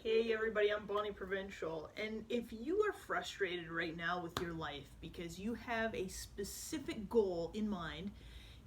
Hey everybody, I'm Bonnie Provincial, and if you are frustrated right now with your life because you have a specific goal in mind,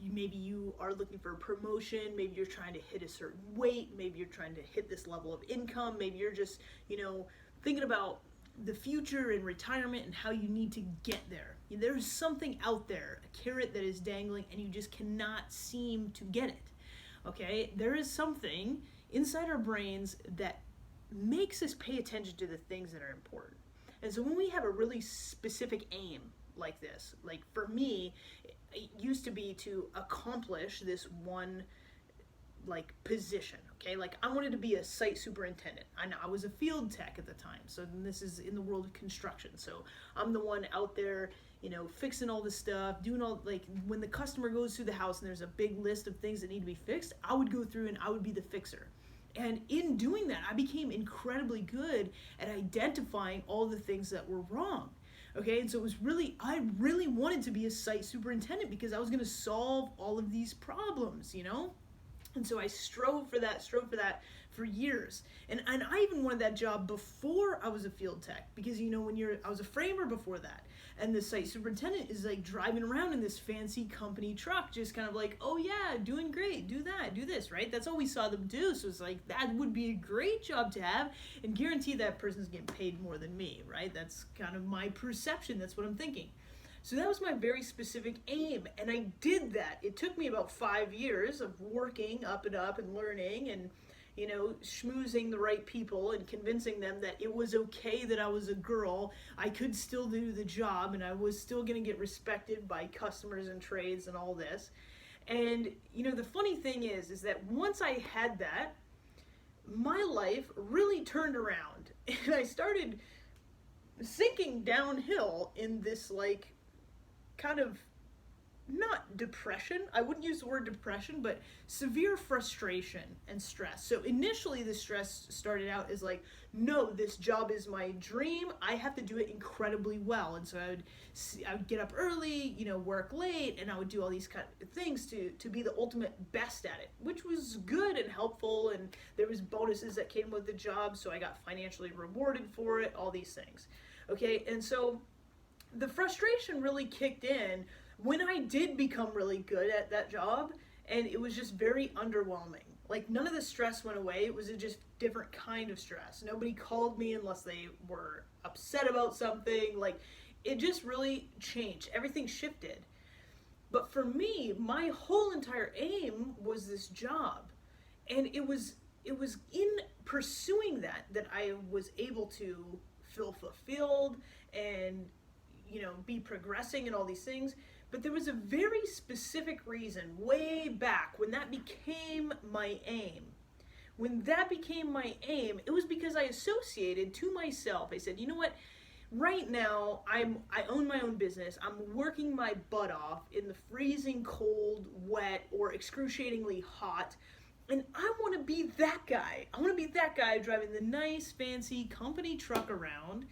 maybe you are looking for a promotion, maybe you're trying to hit a certain weight, maybe you're trying to hit this level of income, maybe you're just, thinking about the future and retirement and how you need to get there. There's something out there, a carrot that is dangling, and you just cannot seem to get it. Okay? There is something inside our brains that makes us pay attention to the things that are important. And so when we have a really specific aim like this, like for me, it used to be to accomplish this one like position. Okay, like I wanted to be a site superintendent. I was a field tech at the time, so this is in the world of construction. So I'm the one out there, fixing all the stuff, doing all, like when the customer goes through the house and there's a big list of things that need to be fixed, I would go through and I would be the fixer. And in doing that, I became incredibly good at identifying all the things that were wrong. Okay, and so I really wanted to be a site superintendent because I was going to solve all of these problems. And so I strove for that for years. And I even wanted that job before I was a field tech because, I was a framer before that. And the site superintendent is like driving around in this fancy company truck, just kind of like, oh yeah, doing great, do that, do this, right? That's all we saw them do. So it's like, that would be a great job to have and guarantee that person's getting paid more than me, right? That's kind of my perception. That's what I'm thinking. So that was my very specific aim, and I did that. It took me about 5 years of working up and learning and, schmoozing the right people and convincing them that it was okay that I was a girl, I could still do the job, and I was still going to get respected by customers and trades and all this. And, the funny thing is that once I had that, my life really turned around, and I started sinking downhill in this, like, kind of not depression, I wouldn't use the word depression, but severe frustration and stress. So initially the stress started out as like, no, this job is my dream, I have to do it incredibly well. And so I would get up early, work late, and I would do all these kind of things to be the ultimate best at it, which was good and helpful, and there was bonuses that came with the job, so I got financially rewarded for it, all these things. Okay, and so the frustration really kicked in when I did become really good at that job, and it was just very underwhelming. Like, none of the stress went away. It was a just different kind of stress. Nobody called me unless they were upset about something. Like, it just really changed. Everything shifted. But for me, my whole entire aim was this job. And it was in pursuing that I was able to feel fulfilled and be progressing and all these things. But there was a very specific reason way back when that became my aim. When that became my aim, it was because I associated to myself, I said, you know what, right now I own my own business, I'm working my butt off in the freezing cold, wet, or excruciatingly hot, and I want to be that guy. I want to be that guy driving the nice, fancy company truck around,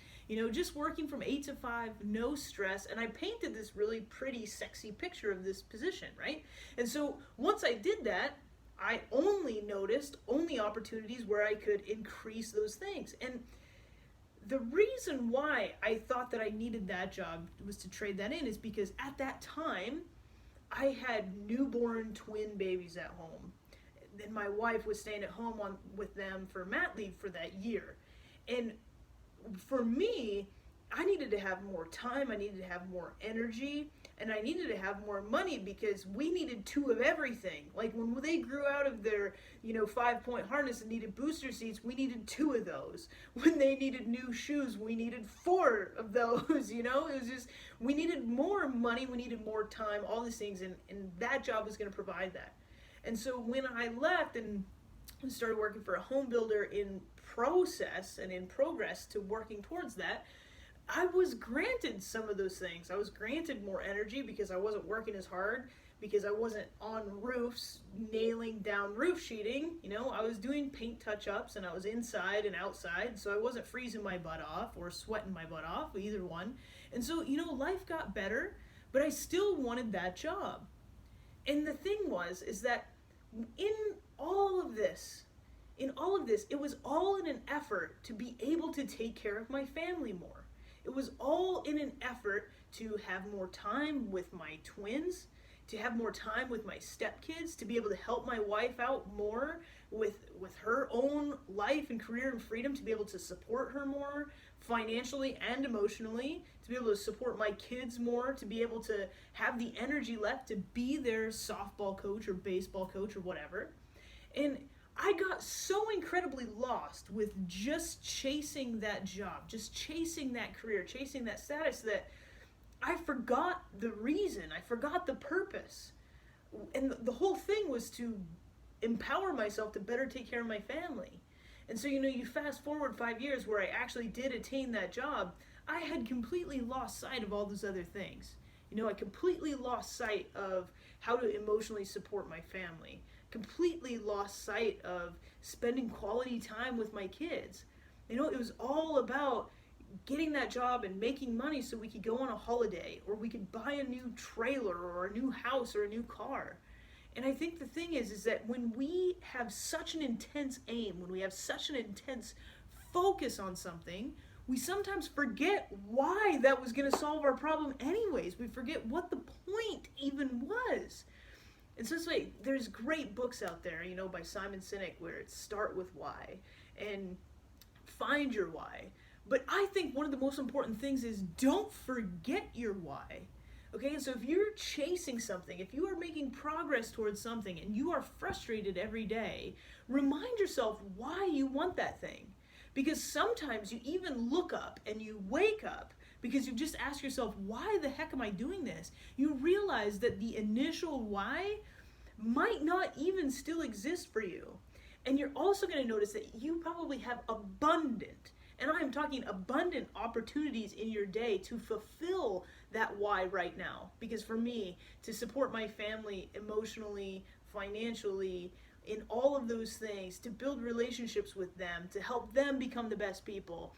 just working from 8 to 5, no stress. And I painted this really pretty, sexy picture of this position, right? And so once I did that, I only noticed opportunities where I could increase those things. And the reason why I thought that I needed that job was to trade that in is because at that time, I had newborn twin babies at home. And my wife was staying at home with them for mat leave for that year. And for me, I needed to have more time, I needed to have more energy, and I needed to have more money because we needed 2 of everything. Like when they grew out of their, 5-point harness and needed booster seats, we needed 2 of those. When they needed new shoes, we needed 4 of those, It was just, we needed more money, we needed more time, all these things, and that job was going to provide that. And so when I left and started working for a home builder in process and in progress to working towards that, I was granted some of those things. I was granted more energy because I wasn't working as hard, because I wasn't on roofs nailing down roof sheeting. I was doing paint touch-ups and I was inside and outside, so I wasn't freezing my butt off or sweating my butt off, either one. And so, life got better, but I still wanted that job. And the thing is that in all of this, in all of this, it was all in an effort to be able to take care of my family more. It was all in an effort to have more time with my twins, to have more time with my stepkids, to be able to help my wife out more with her own life and career and freedom, to be able to support her more financially and emotionally, to be able to support my kids more, to be able to have the energy left to be their softball coach or baseball coach or whatever. And I got so incredibly lost with just chasing that job, just chasing that career, chasing that status, that I forgot the reason, I forgot the purpose. And the whole thing was to empower myself to better take care of my family. And so, you fast forward 5 years where I actually did attain that job, I had completely lost sight of all those other things. I completely lost sight of how to emotionally support my family, completely lost sight of spending quality time with my kids. It was all about getting that job and making money so we could go on a holiday, or we could buy a new trailer or a new house or a new car. And I think the thing is that when we have such an intense aim, when we have such an intense focus on something, we sometimes forget why that was going to solve our problem anyways. We forget what the point even was. And so there's great books out there, by Simon Sinek, where it's Start with Why and Find Your Why. But I think one of the most important things is don't forget your why. Okay, and so if you're chasing something, if you are making progress towards something and you are frustrated every day, remind yourself why you want that thing. Because sometimes you even look up and you wake up because you just ask yourself, why the heck am I doing this? You realize that the initial why might not even still exist for you. And you're also going to notice that you probably have abundant, and I'm talking abundant, opportunities in your day to fulfill that why right now. Because for me, to support my family emotionally, financially, in all of those things, to build relationships with them, to help them become the best people,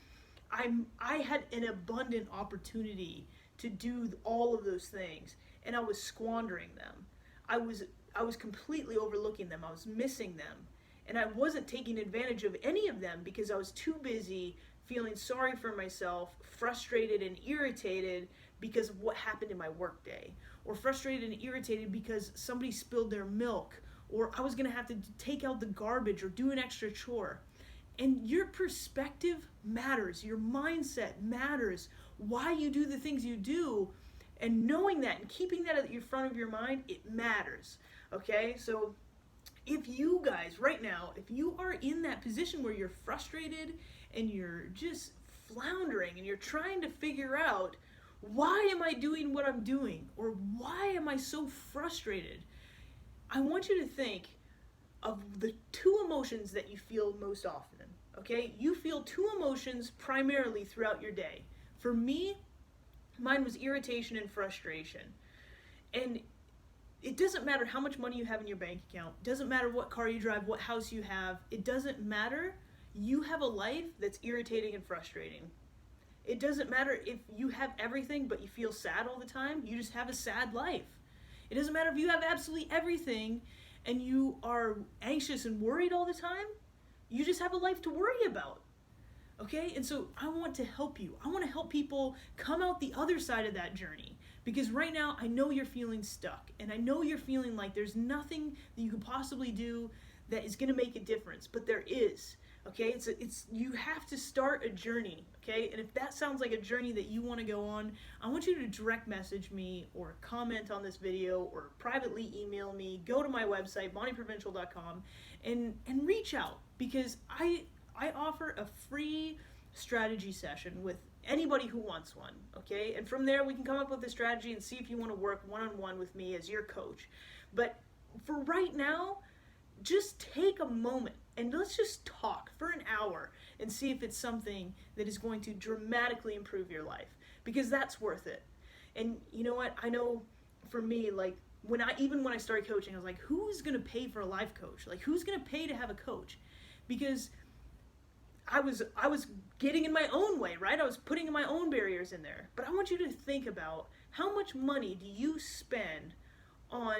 I had an abundant opportunity to do all of those things, and I was squandering them. I was completely overlooking them. I was missing them. And I wasn't taking advantage of any of them because I was too busy feeling sorry for myself, frustrated and irritated because of what happened in my workday, or frustrated and irritated because somebody spilled their milk, or I was going to have to take out the garbage or do an extra chore. And your perspective matters. Your mindset matters. Why you do the things you do, and knowing that and keeping that at the front of your mind, it matters. Okay? So if you guys right now, if you are in that position where you're frustrated and you're just floundering and you're trying to figure out, why am I doing what I'm doing? Or why am I so frustrated? I want you to think of the two emotions that you feel most often. Okay? You feel two emotions primarily throughout your day. For me, mine was irritation and frustration. And it doesn't matter how much money you have in your bank account. It doesn't matter what car you drive, what house you have. It doesn't matter. You have a life that's irritating and frustrating. It doesn't matter if you have everything but you feel sad all the time. You just have a sad life. It doesn't matter if you have absolutely everything and you are anxious and worried all the time. You just have a life to worry about. Okay? And so I want to help you. I want to help people come out the other side of that journey. Because right now, I know you're feeling stuck. And I know you're feeling like there's nothing that you could possibly do that is going to make a difference. But there is. Okay? You have to start a journey. Okay? And if that sounds like a journey that you want to go on, I want you to direct message me or comment on this video or privately email me. Go to my website, bonnieprovincial.com, and reach out. Because I offer a free strategy session with anybody who wants one, okay? And from there, we can come up with a strategy and see if you want to work one-on-one with me as your coach. But for right now, just take a moment and let's just talk for an hour and see if it's something that is going to dramatically improve your life, because that's worth it. And you know what? I know for me, like, when I started coaching, I was like, who's going to pay for a life coach? Like, who's going to pay to have a coach? Because I was getting in my own way, right? I was putting my own barriers in there. But I want you to think about, how much money do you spend on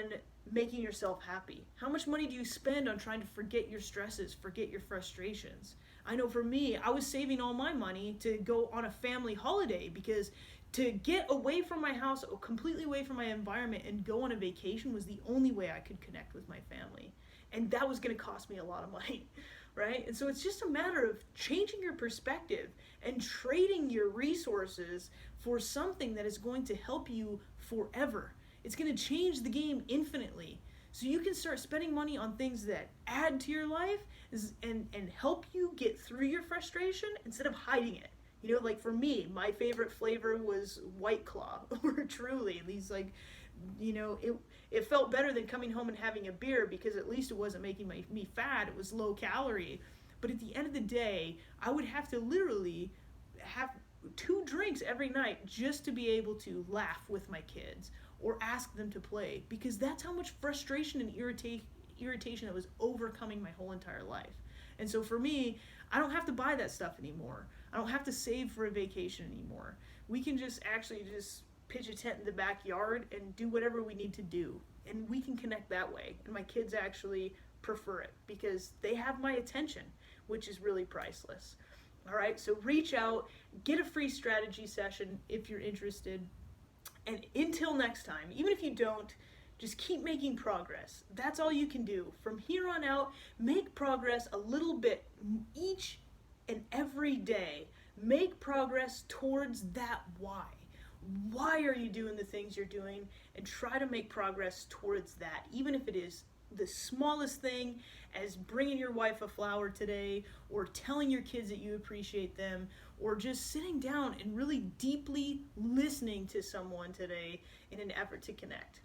making yourself happy? How much money do you spend on trying to forget your stresses, forget your frustrations? I know for me, I was saving all my money to go on a family holiday, because to get away from my house, completely away from my environment, and go on a vacation was the only way I could connect with my family. And that was going to cost me a lot of money, right? And so it's just a matter of changing your perspective and trading your resources for something that is going to help you forever. It's going to change the game infinitely. So you can start spending money on things that add to your life and help you get through your frustration instead of hiding it. You know, like for me, my favorite flavor was White Claw or Truly. These like, you know, it felt better than coming home and having a beer, because at least it wasn't making me fat. It was low calorie. But at the end of the day, I would have to literally have 2 drinks every night just to be able to laugh with my kids or ask them to play, because that's how much frustration and irritation that was overcoming my whole entire life. And so for me, I don't have to buy that stuff anymore. I don't have to save for a vacation anymore. We can just actually just pitch a tent in the backyard and do whatever we need to do. And we can connect that way. And my kids actually prefer it because they have my attention, which is really priceless. All right, so reach out, get a free strategy session if you're interested. And until next time, even if you don't, just keep making progress. That's all you can do. From here on out, make progress a little bit each and every day. Make progress towards that why. Why are you doing the things you're doing? And try to make progress towards that, even if it is the smallest thing as bringing your wife a flower today, or telling your kids that you appreciate them, or just sitting down and really deeply listening to someone today in an effort to connect.